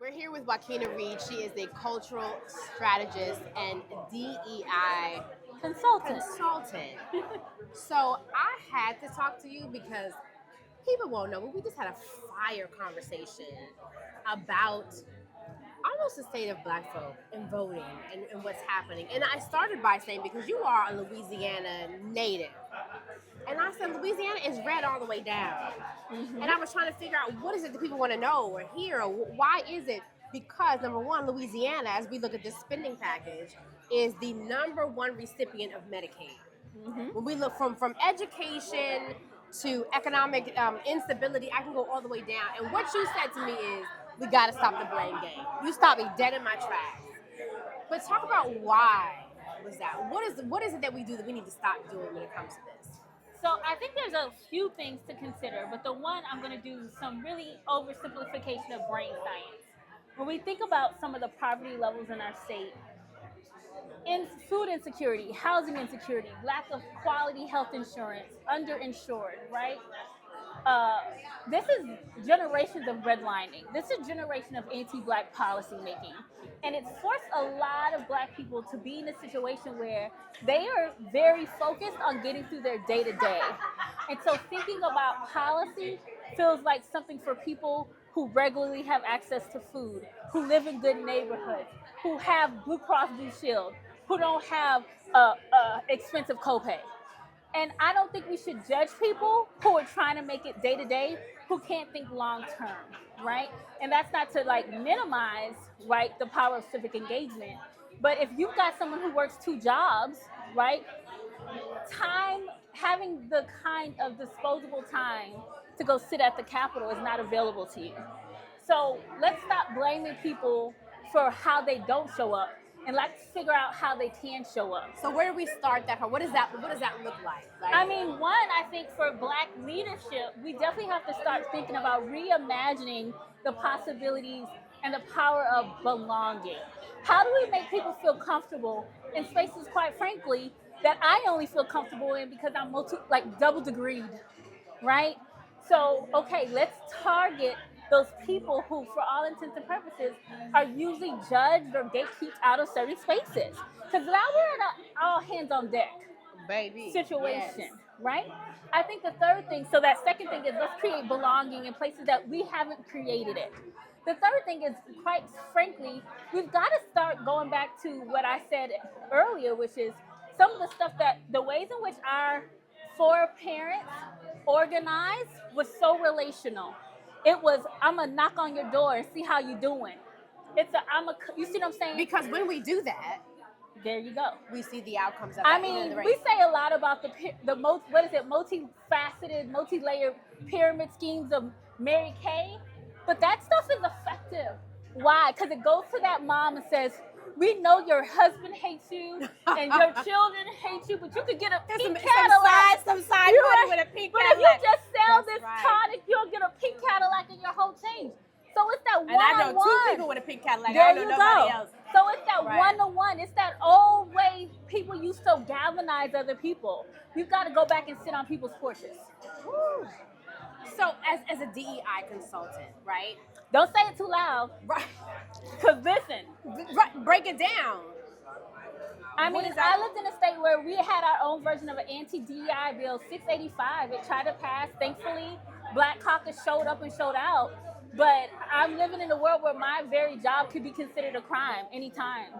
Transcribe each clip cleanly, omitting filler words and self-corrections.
We're here with Wykena Reed. She is a cultural strategist and DEI Consultant. So I had to talk to you because people won't know, but we just had a fire conversation about almost the state of Black folk and voting and what's happening. And I started by saying, because you are a Louisiana native, and I said Louisiana is red all the way down. Mm-hmm. And I was trying to figure out, what is it that people want to know or hear, or why is it? Because number one, Louisiana, as we look at this spending package, is the number one recipient of Medicaid. Mm-hmm. When we look from education to economic instability, I can go all the way down. And what you said to me is, we got to stop the blame game. You stopped me dead in my tracks. But talk about why was that? What is it that we do that we need to stop doing when it comes to this? So I think there's a few things to consider, but the one I'm going to do some really oversimplification of brain science. When we think about some of the poverty levels in our state, in food insecurity, housing insecurity, lack of quality health insurance, underinsured, right? This is generations of redlining. This is a generation of anti-Black policy making. And it's forced a lot of Black people to be in a situation where they are very focused on getting through their day-to-day. And so thinking about policy feels like something for people who regularly have access to food, who live in good neighborhoods, who have Blue Cross Blue Shield, who don't have expensive copay. And I don't think we should judge people who are trying to make it day to day, who can't think long term, right? And that's not to minimize, right, the power of civic engagement. But if you've got someone who works 2 jobs, right, having the kind of disposable time to go sit at the Capitol is not available to you. So let's stop blaming people for how they don't show up, and let's figure out how they can show up. So where do we start that from? What does that look like? I mean, one, I think for Black leadership, we definitely have to start thinking about reimagining the possibilities and the power of belonging. How do we make people feel comfortable in spaces, quite frankly, that I only feel comfortable in because I'm double degreed, right? So, okay, let's target those people who, for all intents and purposes, are usually judged or gatekept out of certain spaces. Because now we're in an all hands on deck situation, yes. Right? I think the third thing, so that second thing is, let's create belonging in places that we haven't created it. The third thing is, quite frankly, we've got to start going back to what I said earlier, which is some of the stuff the ways in which our foreparents organized was so relational. It was, I'm going to knock on your door and see how you doing. You see what I'm saying? Because when we do that, there you go. We see the outcomes of it. I mean, we say a lot about multifaceted, multi-layered pyramid schemes of Mary Kay, but that stuff is effective. Why? Because it goes to that mom and says, we know your husband hates you and your children hate you, but you could get a pink Cadillac. Some side money with a pink Cadillac. But if you just sell this tonic, you'll get a pink Cadillac and your whole change. So it's that one-on-one. And I know 2 people with a pink Cadillac. There I don't know nobody else. So it's that one-on-one. It's that old way people used to galvanize other people. We've got to go back and sit on people's porches. Woo. So as a DEI consultant, right? Don't say it too loud. Right. Because listen. Break it down. I mean, I lived in a state where we had our own version of an anti-DEI bill, 685. It tried to pass. Thankfully, Black Caucus showed up and showed out. But I'm living in a world where my very job could be considered a crime anytime.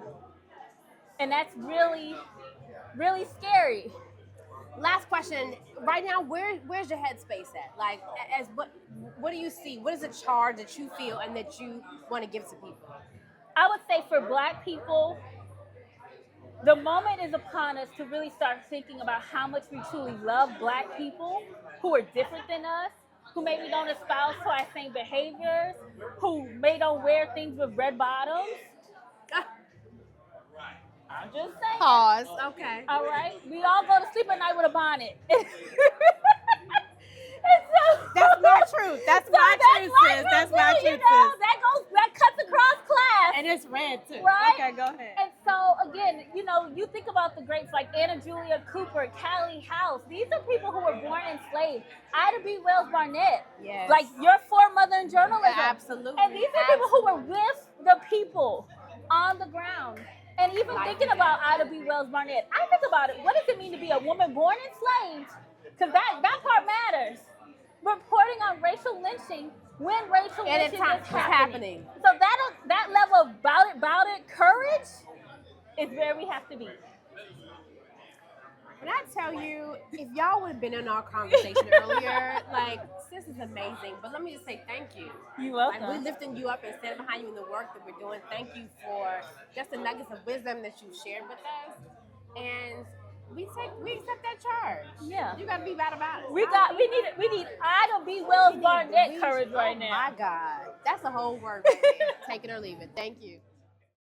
And that's really, really scary. Last question. Right now, where's your headspace at? Like, as what do you see? What is a charge that you feel and that you want to give to people? I would say for Black people, the moment is upon us to really start thinking about how much we truly love Black people who are different than us, who maybe don't espouse to our same behaviors, who may don't wear things with red bottoms. I'm just saying. Pause. Okay. All right. We all go to sleep at night with a bonnet. That's my truth. That's my truth, sis. That's my truth, sis. That cuts across class. And it's red too. Right? Okay, go ahead. And so again, you think about the greats like Anna Julia Cooper, Callie House. These are people who were born enslaved. Ida B. Wells Barnett. Yes. Like your foremother in journalism. Yeah, absolutely. And these are people who were with people on the ground. And even Life thinking and about death. Ida B. Wells Barnett, I think about it. What does it mean to be a woman born enslaved? Because that part matters. Reporting on racial lynching when racial And lynching it's is happening. So that level of bout it courage is where we have to be. When I tell you, if y'all would have been in our conversation earlier, like, sis is amazing. But let me just say thank you. You're Like, welcome. we're lifting you up and standing behind you in the work that we're doing. Thank you for just the nuggets of wisdom that you shared with us. And we accept that charge. Yeah. You gotta be bad about it. We need Ida B. Wells Barnett courage right now. Oh my God. That's a whole word right there. Take it or leave it. Thank you.